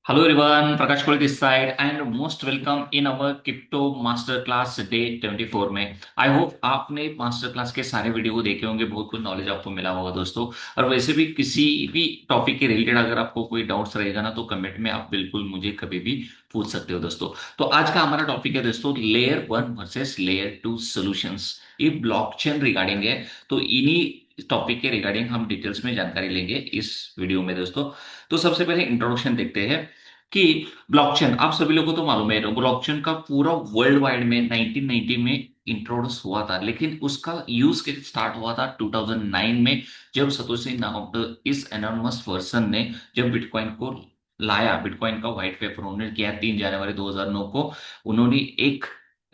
Hello everyone, Prakash Koli this side and most welcome in our Crypto Master Class Day 24 में। I hope आपने master class के सारे video को देखे होंगे, बहुत कुछ नॉलेज आपको मिला होगा दोस्तों। और वैसे भी किसी भी टॉपिक के रिलेटेड अगर आपको कोई डाउट्स रहेगा ना तो कमेंट में आप बिल्कुल मुझे कभी भी पूछ सकते हो दोस्तों। तो आज का हमारा टॉपिक है दोस्तों layer one versus layer two solutions. ये ब्लॉकचेन रिगार्डिंग है, तो इन्हीं टॉपिक के रिगार्डिंग हम डिटेल्स में जानकारी लेंगे इस वीडियो में दोस्तों। तो सबसे पहले इंट्रोडक्शन देखते हैं कि ब्लॉकचेन आप सभी लोगों को तो मालूम है, ब्लॉकचेन का पूरा वर्ल्ड वाइड में 1990 में इंट्रोड्यूस हुआ था, लेकिन उसका यूज के स्टार्ट हुआ था 2009 में, जब सतोशी नाकामोटो इस एनोनिमस पर्सन ने जब बिटकॉइन को लाया। बिटकॉइन का व्हाइट पेपर उन्होंने किया 3 जनवरी 2009 को। उन्होंने एक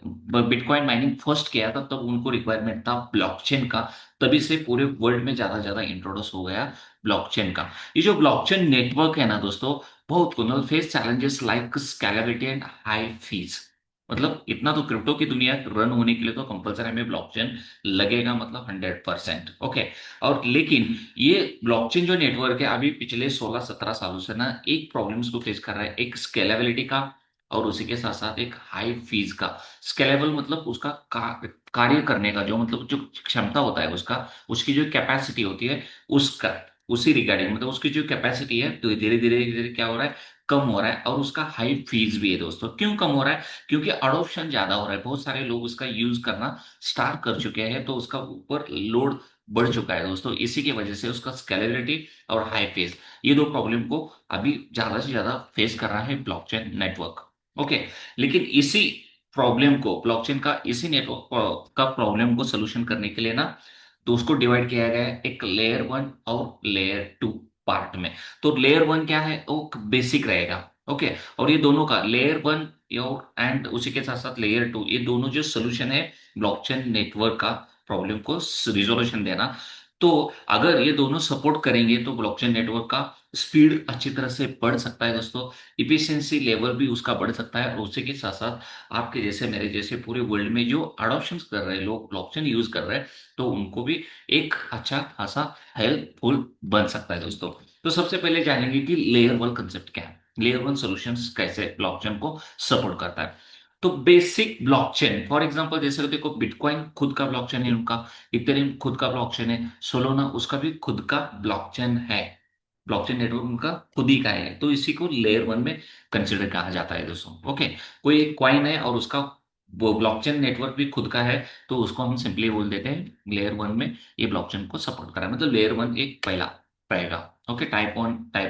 बिटकॉइन माइनिंग फर्स्ट किया था, तब उनको रिक्वायरमेंट था ब्लॉकचेन का। तभी से पूरे वर्ल्ड में ज्यादा ज्यादा इंट्रोड्यूस हो गया ब्लॉकचेन का। ये जो ब्लॉकचेन नेटवर्क है ना दोस्तों, बहुत Kunal face challenges like scalability and high fees. मतलब इतना तो क्रिप्टो की दुनिया रन होने के लिए तो कंपलसरी हमें ब्लॉकचेन लगेगा, मतलब 100%। ओके। और लेकिन ये ब्लॉकचेन जो नेटवर्क है अभी पिछले 16-17 सालों से ना एक प्रॉब्लम्स को फेस कर रहा है, एक स्केलेबिलिटी का और उसी के साथ साथ एक हाई फीस का। स्केलेबल मतलब उसका कार्य करने का जो मतलब जो क्षमता होता है उसका, उसकी जो कैपेसिटी होती है उसका, उसी रिगार्डिंग मतलब उसकी जो कैपेसिटी है तो धीरे धीरे धीरे क्या हो रहा है, कम हो रहा है। और उसका हाई फीस भी है दोस्तों। क्यों कम हो रहा है? क्योंकि अडोप्शन ज्यादा हो रहा है, बहुत सारे लोग उसका यूज करना स्टार्ट कर चुके हैं, तो उसका ऊपर लोड बढ़ चुका है दोस्तों। इसी की वजह से उसका स्केलेबिलिटी और हाई फीस, ये दो प्रॉब्लम को अभी ज्यादा से ज्यादा फेस कर रहा है ब्लॉकचेन नेटवर्क। ओके। लेकिन इसी प्रॉब्लम को ब्लॉकचेन का इसी नेटवर्क का प्रॉब्लम को सोल्यूशन करने के लिए ना, तो उसको डिवाइड किया गया है एक लेयर वन और लेयर टू पार्ट में। तो लेयर वन क्या है, वो बेसिक रहेगा। ओके। और ये दोनों का लेयर वन और एंड उसी के साथ साथ लेयर टू, ये दोनों जो सोल्यूशन है ब्लॉकचेन नेटवर्क का प्रॉब्लम को रिजोल्यूशन देना। तो अगर ये दोनों सपोर्ट करेंगे तो ब्लॉकचेन नेटवर्क का स्पीड अच्छी तरह से बढ़ सकता है दोस्तों। इफिशियंसी लेवल भी उसका बढ़ सकता है, और उसी के साथ साथ आपके जैसे मेरे जैसे पूरे वर्ल्ड में जो अडॉप्शन कर रहे हैं लोग, ब्लॉकचेन यूज कर रहे हैं, तो उनको भी एक अच्छा खासा हेल्पफुल बन सकता है दोस्तों। तो सबसे पहले जानेंगे कि लेयर वन कंसेप्ट क्या है, लेयर वन सॉल्यूशंस कैसे ब्लॉकचेन को सपोर्ट करता है। तो बेसिक ब्लॉकचेन फॉर एग्जांपल जैसे देखो, बिटकॉइन खुद का ब्लॉकचेन है उनका, इथेरियम खुद का ब्लॉकचेन है, सोलोना उसका भी खुद का ब्लॉकचेन है। ब्लॉकचेन नेटवर्क उनका खुद ही का है, तो इसी को लेयर वन में कंसिडर कहा जाता है दोस्तों। ओके। कोई एक क्वाइन है और उसका वो ब्लॉकचेन नेटवर्क भी खुद का है, तो उसको हम सिंपली बोल देते हैं लेयर वन में ये ब्लॉकचेन को सपोर्ट करा है। मतलब लेयर वन एक पहला रहेगा। ओके। टाइप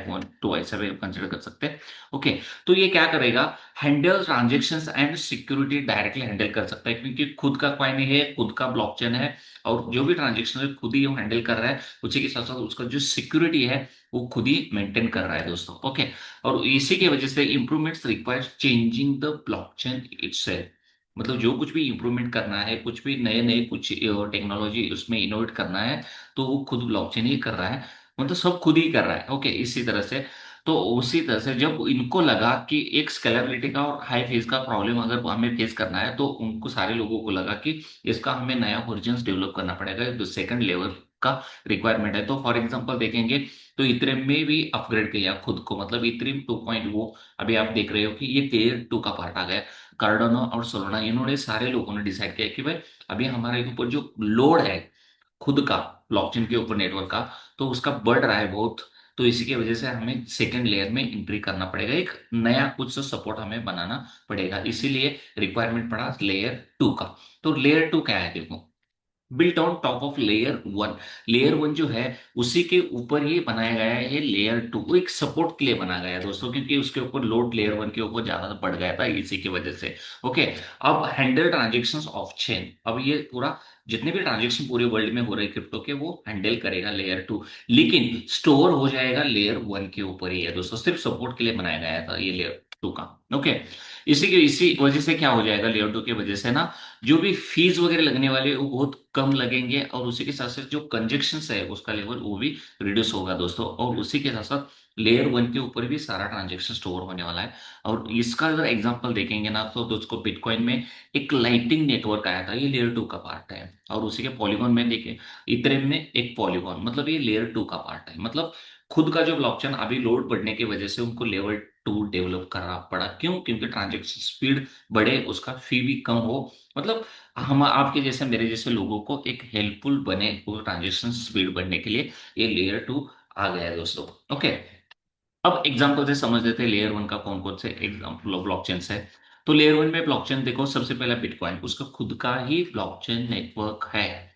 वन टू ऐसा भी कंसिडर कर सकते हैं। ओके। तो ये क्या करेगा, handle transactions and security directly handle कर सकता है, क्योंकि खुद का क्वाइन है, खुद का ब्लॉकचेन है, और जो भी ट्रांजेक्शन है खुद ही वो हैंडल कर रहा है। उसी के साथ साथ उसका जो सिक्योरिटी है वो खुद ही मेंटेन कर रहा है दोस्तों। ओके। और इसी की वजह से improvements require changing the blockchain itself. मतलब जो कुछ भी इंप्रूवमेंट करना है, कुछ भी नए नए कुछ टेक्नोलॉजी उसमें इनोवेट करना है, तो वो खुद ब्लॉकचेन ही कर रहा है। मतलब सब खुद ही कर रहा है। ओके। इसी तरह से, तो उसी तरह से जब इनको लगा कि एक स्केलेबिलिटी का और हाई फेज का प्रॉब्लम अगर हमें फेस करना है, तो उनको सारे लोगों को लगा कि इसका हमें नया वर्जन डेवलप करना पड़ेगा, जो सेकंड लेवल का रिक्वायरमेंट है। तो फॉर एग्जांपल देखेंगे तो इथरेम में भी अपग्रेड किया खुद को, मतलब इथरेम 2.0 अभी आप देख रहे हो कि ये लेयर टू का पार्ट आ गया। कार्डानो और सोलोना इन्होंने सारे लोगों ने डिसाइड किया कि भाई अभी हमारे ऊपर जो लोड है खुद का ब्लॉकचेन के ऊपर नेटवर्क का, तो उसका बढ़ रहा है बहुत। तो इसी की वजह से हमें सेकंड लेयर में एंट्री करना पड़ेगा, एक नया कुछ सपोर्ट हमें बनाना पड़ेगा, इसीलिए रिक्वायरमेंट पड़ा लेयर टू का। तो लेयर टू क्या है देखो, built on top of layer one. Layer one जो है उसी के ऊपर ही बनाया गया है लेयर टू, वो एक सपोर्ट के लिए बनाया गया है दोस्तों, क्योंकि उसके ऊपर लोड लेयर वन के ऊपर ज्यादा बढ़ गया था इसी की वजह से। ओके। अब हैंडल ट्रांजेक्शन ऑफ चेन, अब ये पूरा जितने भी ट्रांजेक्शन पूरे वर्ल्ड में हो रहे क्रिप्टो के वो हैंडल करेगा लेयर टू, लेकिन स्टोर हो जाएगा लेयर वन के ऊपर ही है दोस्तों। सिर्फ सपोर्ट के लिए बनाया गया था ये लेयर टू का। ओके। इसी वजह से क्या हो जाएगा, लेयर टू की वजह से ना जो भी फीस वगैरह लगने वाले वो बहुत कम लगेंगे, और उसी के साथ साथ जो कंजेक्शन है उसका लेवल वो भी रिड्यूस होगा दोस्तों। और उसी के साथ साथ लेयर वन के ऊपर भी सारा ट्रांजेक्शन स्टोर होने वाला है। और इसका अगर एग्जांपल देखेंगे ना तो दोस्तों, बिटकॉइन में एक लाइटिंग नेटवर्क आया था, ये लेयर टू का पार्ट है। और उसी के पॉलीगॉन में देखें, इथरेम में एक पॉलीगॉन, मतलब ये लेयर टू का पार्ट है। मतलब खुद का जो ब्लॉकचेन अभी लोड बढ़ने की वजह से उनको लेवल टू डेवलप करना पड़ा। क्यों? क्योंकि ट्रांजेक्शन स्पीड बढ़े, उसका फी भी कम हो। मतलब हम आपके जैसे मेरे जैसे लोगों को एक हेल्पफुल बने वो ट्रांजेक्शन स्पीड बढ़ने के लिए ये लेयर टू आ गया है दोस्तों। ओके, अब एग्जांपल से समझ लेते हैं लेयर वन का कौन कौन से एग्जांपल ब्लॉकचेन है। तो लेयर वन में ब्लॉकचेन देखो, सबसे पहला बिटकॉइन, उसका खुद का ही ब्लॉकचेन नेटवर्क है।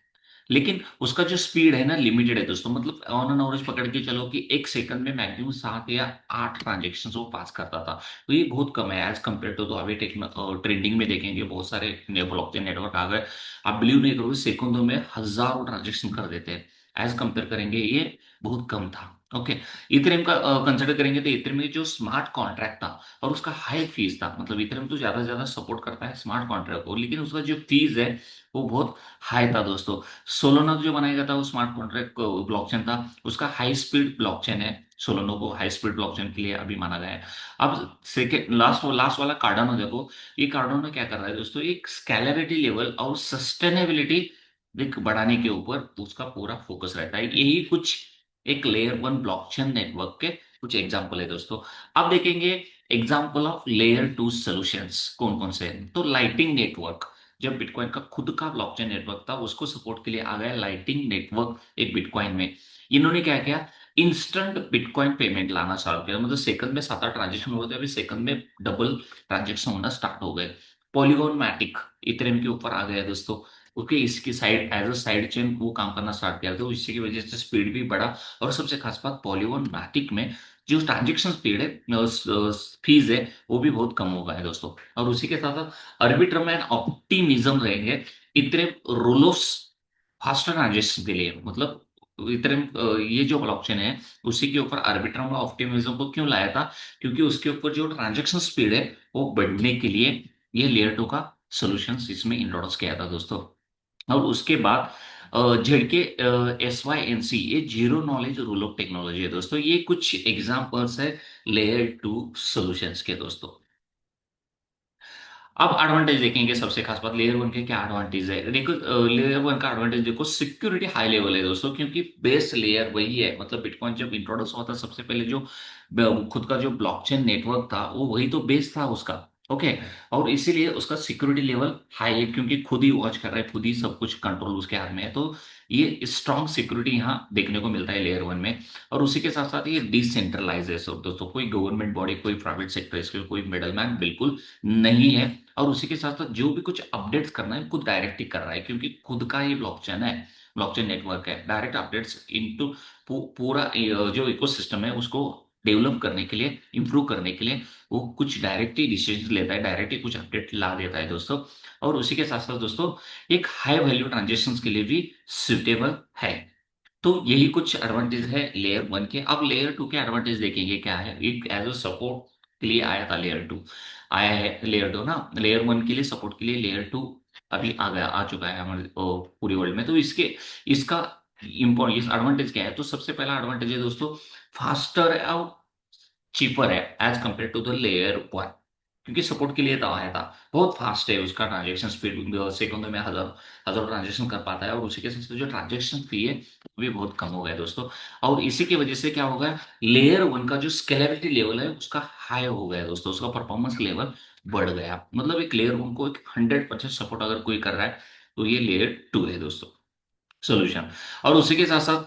लेकिन उसका जो स्पीड है ना लिमिटेड है दोस्तों। मतलब ऑन एन एवरेज पकड़ के चलो कि एक सेकंड में मैक्सिमम 7 या 8 ट्रांजेक्शन वो पास करता था। तो ये बहुत कम है एज कम्पेयर टू। तो अभी ट्रेंडिंग में देखेंगे बहुत सारे ब्लॉकचेन नेटवर्क आ गए। आप बिलीव नहीं करोगे, सेकंडों में हजारों ट्रांजेक्शन कर देते हैं। एज कंपेयर करेंगे ये बहुत कम था। ओके, इथेरियम का कंसिडर करेंगे तो इथेरियम में जो स्मार्ट कॉन्ट्रैक्ट था और उसका हाई फीस था। मतलब इथेरियम तो ज्यादा से ज्यादा सपोर्ट करता है स्मार्ट कॉन्ट्रैक्ट को, लेकिन उसका जो फीस है वो बहुत हाई था दोस्तों। सोलोना जो बनाया गया था वो स्मार्ट कॉन्ट्रैक्ट ब्लॉकचेन था, उसका हाई स्पीड ब्लॉकचेन है। सोलोनो को हाई स्पीड ब्लॉकचेन के लिए अभी माना गया है। अब सेकेंड लास्ट लास्ट वाला कार्डानो देखो। ये कार्डानो क्या कर रहा है दोस्तों, एक स्केलेबिलिटी लेवल और सस्टेनेबिलिटी बढ़ाने के ऊपर उसका पूरा फोकस रहता है। यही कुछ एक लेयर वन ब्लॉकचेन नेटवर्क के कुछ एग्जांपल है दोस्तों। अब देखेंगे example of layer two solutions कौन कौन से हैं। तो लाइटिंग नेटवर्क, जब बिटकॉइन का खुद का ब्लॉकचेन नेटवर्क था उसको सपोर्ट के लिए आ गया लाइटिंग नेटवर्क एक बिटकॉइन में। इन्होंने क्या किया, इंस्टेंट बिटकॉइन पेमेंट लाना चालू किया। मतलब सेकंड में 7 8 ट्रांजेक्शन होते थे, अभी सेकंड में डबल ट्रांजेक्शन होना स्टार्ट हो गए। पॉलीगॉन मैटिक इथेरियम के ऊपर आ गया दोस्तों। ओके, इसकी side as a side chain वो काम करना स्टार्ट किया, तो इसी की वजह से स्पीड भी बढ़ा। और सबसे खास बात, पॉलीगॉन मैटिक में जो ट्रांजेक्शन स्पीड है, फीस है, वो भी बहुत कम हो गया है दोस्तों। और उसी के साथ साथ अर्बिट्रम एंड ऑप्टिमिज्म रहेंगे। इतने रोलोस फास्टर ट्रांजेक्शन के लिए। मतलब इतने ये जो ब्लॉकचेन है उसी के ऊपर अर्बिट्रम और ऑप्टिमिज्म को क्यों लाया था, क्योंकि उसके ऊपर जो ट्रांजेक्शन स्पीड है वो बढ़ने के लिए ये लेयर टू का सोल्यूशन इसमें इंट्रोड्यूस किया था दोस्तों। और उसके बाद झड़के SYNC, ये zero knowledge rule of technology है दोस्तों। ये कुछ एग्जांपल्स है लेयर टू सॉल्यूशंस के दोस्तों। अब एडवांटेज देखेंगे। सबसे खास बात, लेयर वन के क्या एडवांटेज है देखो। लेयर वन का एडवांटेज देखो, सिक्योरिटी हाई लेवल है दोस्तों, क्योंकि बेस लेयर वही है। मतलब बिटकॉइन जब इंट्रोड्यूस हुआ था सबसे पहले जो खुद का जो ब्लॉकचेन नेटवर्क था वो वही तो बेस था उसका। ओके, और इसीलिए उसका सिक्योरिटी लेवल हाई है, क्योंकि खुद ही वॉच कर रहा है, खुद ही सब कुछ कंट्रोल उसके हाथ में है। तो ये स्ट्रॉन्ग सिक्योरिटी यहाँ देखने को मिलता है लेयर वन में। और उसी के साथ साथ ये डिसेंट्रलाइज है सब दोस्तों। कोई गवर्नमेंट बॉडी, कोई प्राइवेट सेक्टर, इसके कोई मिडल मैन बिल्कुल नहीं है। और उसी के साथ साथ जो भी कुछ अपडेट्स करना है खुद डायरेक्ट ही कर रहा है, क्योंकि खुद का ये ब्लॉकचेन है, ब्लॉकचेन नेटवर्क है। डायरेक्ट अपडेट्स इनटू पूरा जो इकोसिस्टम है उसको डेवलप करने के लिए, इंप्रूव करने के लिए वो कुछ डायरेक्ट ही डिसीजन लेता है, डायरेक्ट ही कुछ अपडेट ला देता है दोस्तों। और उसी के साथ साथ दोस्तों एक हाई वैल्यू ट्रांजेक्शन के लिए भी सुटेबल है। तो यही कुछ एडवांटेज है लेयर वन के। अब लेयर टू के एडवांटेज देखेंगे क्या है। एक एज अ सपोर्ट के लिए आया था लेयर टू, आया है लेयर टू ना। लेयर वन के लिए सपोर्ट के लिए लेयर टू अभी आ गया, आ चुका है हमारे पूरी वर्ल्ड में। तो इसके इसका इस एडवांटेज क्या है। तो सबसे पहला एडवांटेज है दोस्तों, फास्टर और चीपर है as compare to the layer one. क्योंकि सपोर्ट के लिए तो आया था, बहुत फास्ट है उसका ट्रांजेक्शन स्पीड, सेकंडों में हजार हजार ट्रांजेक्शन कर पाता है। और उसी के साथ साथ जो ट्रांजेक्शन फी है वो भी बहुत कम हो गया है दोस्तों। और इसी की वजह से क्या होगा, लेयर वन का जो स्केलेबिलिटी लेवल है उसका हाई हो गया है दोस्तों, उसका परफॉर्मेंस लेवल बढ़ गया। मतलब एक लेयर वन को एक 100% सपोर्ट अगर कोई कर रहा है तो ये लेयर टू है दोस्तों सोल्यूशन। और उसी के साथ साथ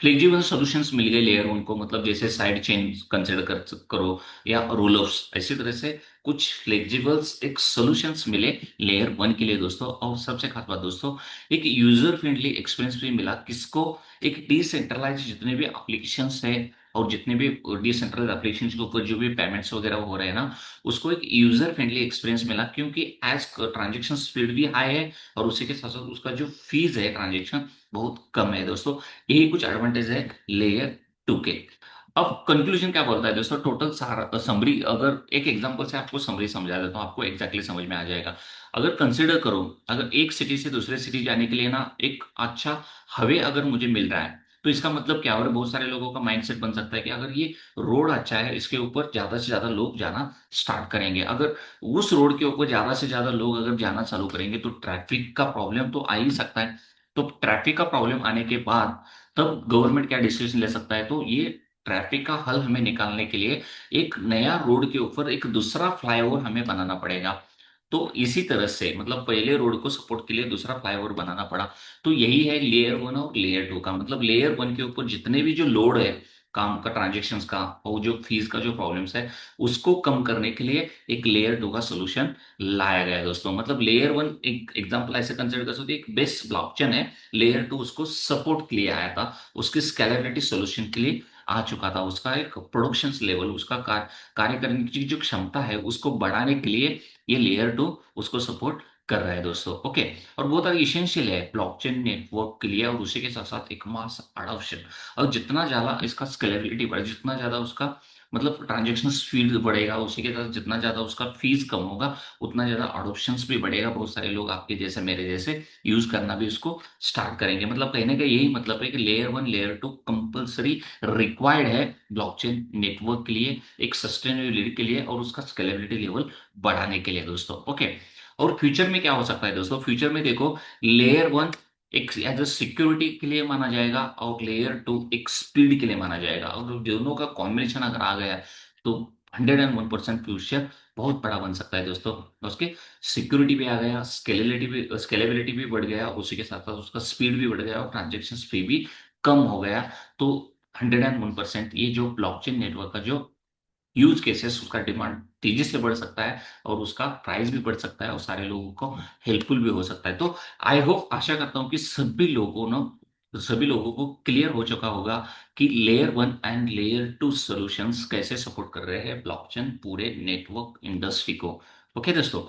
फ्लेक्सिबल सॉल्यूशंस मिल गए लेयर उनको। मतलब जैसे साइड चेन कंसिडर करो या रोल ऑफ्स, इसी तरह से कुछ फ्लेक्सिबल्स एक सॉल्यूशंस मिले लेयर वन के लिए दोस्तों। और सबसे खास बात दोस्तों, एक यूजर फ्रेंडली एक्सपीरियंस भी मिला किसको, एक डिसेंट्रलाइज जितने भी एप्लीकेशंस है और जितने भी डिसेंट्रलाइज एप्लीकेशन के ऊपर जो भी पेमेंट्स वगैरह हो रहे हैं ना, उसको एक यूजर फ्रेंडली एक्सपीरियंस मिला, क्योंकि एज ट्रांजेक्शन स्पीड भी हाई है और उसी के साथ साथ उसका जो फीस है ट्रांजेक्शन बहुत कम है दोस्तों। यही कुछ एडवांटेज है लेयर टू के। अब कंक्लूजन क्या बोलता है दोस्तों, टोटल सारा समरी अगर एक एग्जांपल से आपको समरी समझा देता हूं, आपको एग्जैक्टली समझ में आ जाएगा। अगर कंसिडर करो, अगर एक सिटी से दूसरे सिटी जाने के लिए ना एक अच्छा हवे अगर मुझे मिल रहा है, तो इसका मतलब क्या हो रहा है, बहुत सारे लोगों का माइंडसेट बन सकता है कि अगर ये रोड अच्छा है इसके ऊपर ज्यादा से ज्यादा लोग जाना स्टार्ट करेंगे। अगर उस रोड के ऊपर ज्यादा से ज्यादा लोग अगर जाना चालू करेंगे तो ट्रैफिक का प्रॉब्लम तो आ ही सकता है। तो ट्रैफिक का प्रॉब्लम आने के बाद तब गवर्नमेंट क्या डिसीजन ले सकता है, तो ये ट्रैफिक का हल हमें निकालने के लिए एक नया रोड के ऊपर एक दूसरा फ्लाईओवर हमें बनाना पड़ेगा। तो इसी तरह से मतलब पहले रोड को सपोर्ट के लिए दूसरा फ्लाईओवर बनाना पड़ा। तो यही है लेयर वन और लेयर टू का मतलब। लेयर वन के ऊपर जितने भी जो लोड है काम का, ट्रांजेक्शन्स का और जो फीस का जो प्रॉब्लम्स है, उसको कम करने के लिए एक लेयर टू का सोल्यूशन लाया गया है दोस्तों। मतलब लेयर वन एक एग्जांपल ऐसे कंसिडर कर सकते हैं, एक बेस्ट ब्लॉकचेन है। लेयर टू उसको सपोर्ट के लिए आया था, उसकी स्केलेबिलिटी सोल्यूशन के लिए आ चुका था, उसका एक प्रोडक्शन लेवल, उसका कार्य करने की जो क्षमता है उसको बढ़ाने के लिए ये लेयर टू उसको सपोर्ट कर रहा है दोस्तों। ओके। और बहुत ज्यादा इसेंशियल है ब्लॉकचेन नेटवर्क के लिए, और उसी के साथ साथ एक मास अडॉप्शन। और जितना ज्यादा इसका स्केलेबिलिटी बढ़े, जितना ज्यादा उसका मतलब ट्रांजेक्शन स्पीड बढ़ेगा, उसी के साथ जितना ज्यादा उसका फीस कम होगा, उतना ज्यादा अडोप्शन भी बढ़ेगा। बहुत सारे लोग आपके जैसे मेरे जैसे यूज करना भी उसको स्टार्ट करेंगे। मतलब कहने का यही मतलब है कि layer one layer two compulsory required है ब्लॉकचेन नेटवर्क के लिए, एक सस्टेनेबिलिटी के लिए और उसका स्केलेबिलिटी लेवल बढ़ाने के लिए दोस्तों। ओके। और फ्यूचर में क्या हो सकता है दोस्तों? फ्यूचर में देखो, लेयर वन एक एज अ सिक्योरिटी के लिए माना जाएगा और लेयर टू एक स्पीड के लिए माना जाएगा। और दोनों का कॉम्बिनेशन अगर आ गया है तो 101% फ्यूचर बहुत बड़ा बन सकता है दोस्तों। उसके सिक्योरिटी भी आ गया, स्केलेबिलिटी भी बढ़ गया, उसी के साथ साथ उसका स्पीड भी बढ़ गया और ट्रांजेक्शन फी भी कम हो गया। तो 101% ये जो ब्लॉकचेन नेटवर्क का जो यूज केसेस, उसका डिमांड तेजी से बढ़ सकता है और उसका प्राइस भी बढ़ सकता है और सारे लोगों को हेल्पफुल भी हो सकता है। तो आई होप, आशा करता हूं कि सभी लोगों को क्लियर हो चुका होगा कि layer one and layer two solutions कैसे सपोर्ट कर रहे हैं ब्लॉकचेन पूरे नेटवर्क इंडस्ट्री को। ओके दोस्तों।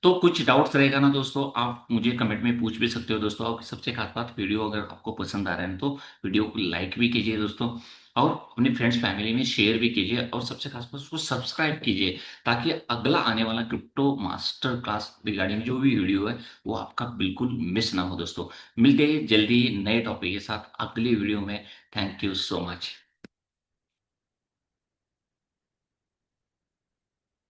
तो कुछ डाउट्स रहेगा ना दोस्तों, आप मुझे कमेंट में पूछ भी सकते हो दोस्तों। और सबसे खास बात, वीडियो अगर आपको पसंद आ रहा है तो वीडियो को लाइक भी कीजिए दोस्तों, और अपने फ्रेंड्स फैमिली में शेयर भी कीजिए, और सबसे खास बात उसको सब्सक्राइब कीजिए, ताकि अगला आने वाला क्रिप्टो मास्टर क्लास रिगार्डिंग जो भी वीडियो है वो आपका बिल्कुल मिस ना हो दोस्तों। मिलते हैं जल्दी नए टॉपिक के साथ अगले वीडियो में। Thank you so much.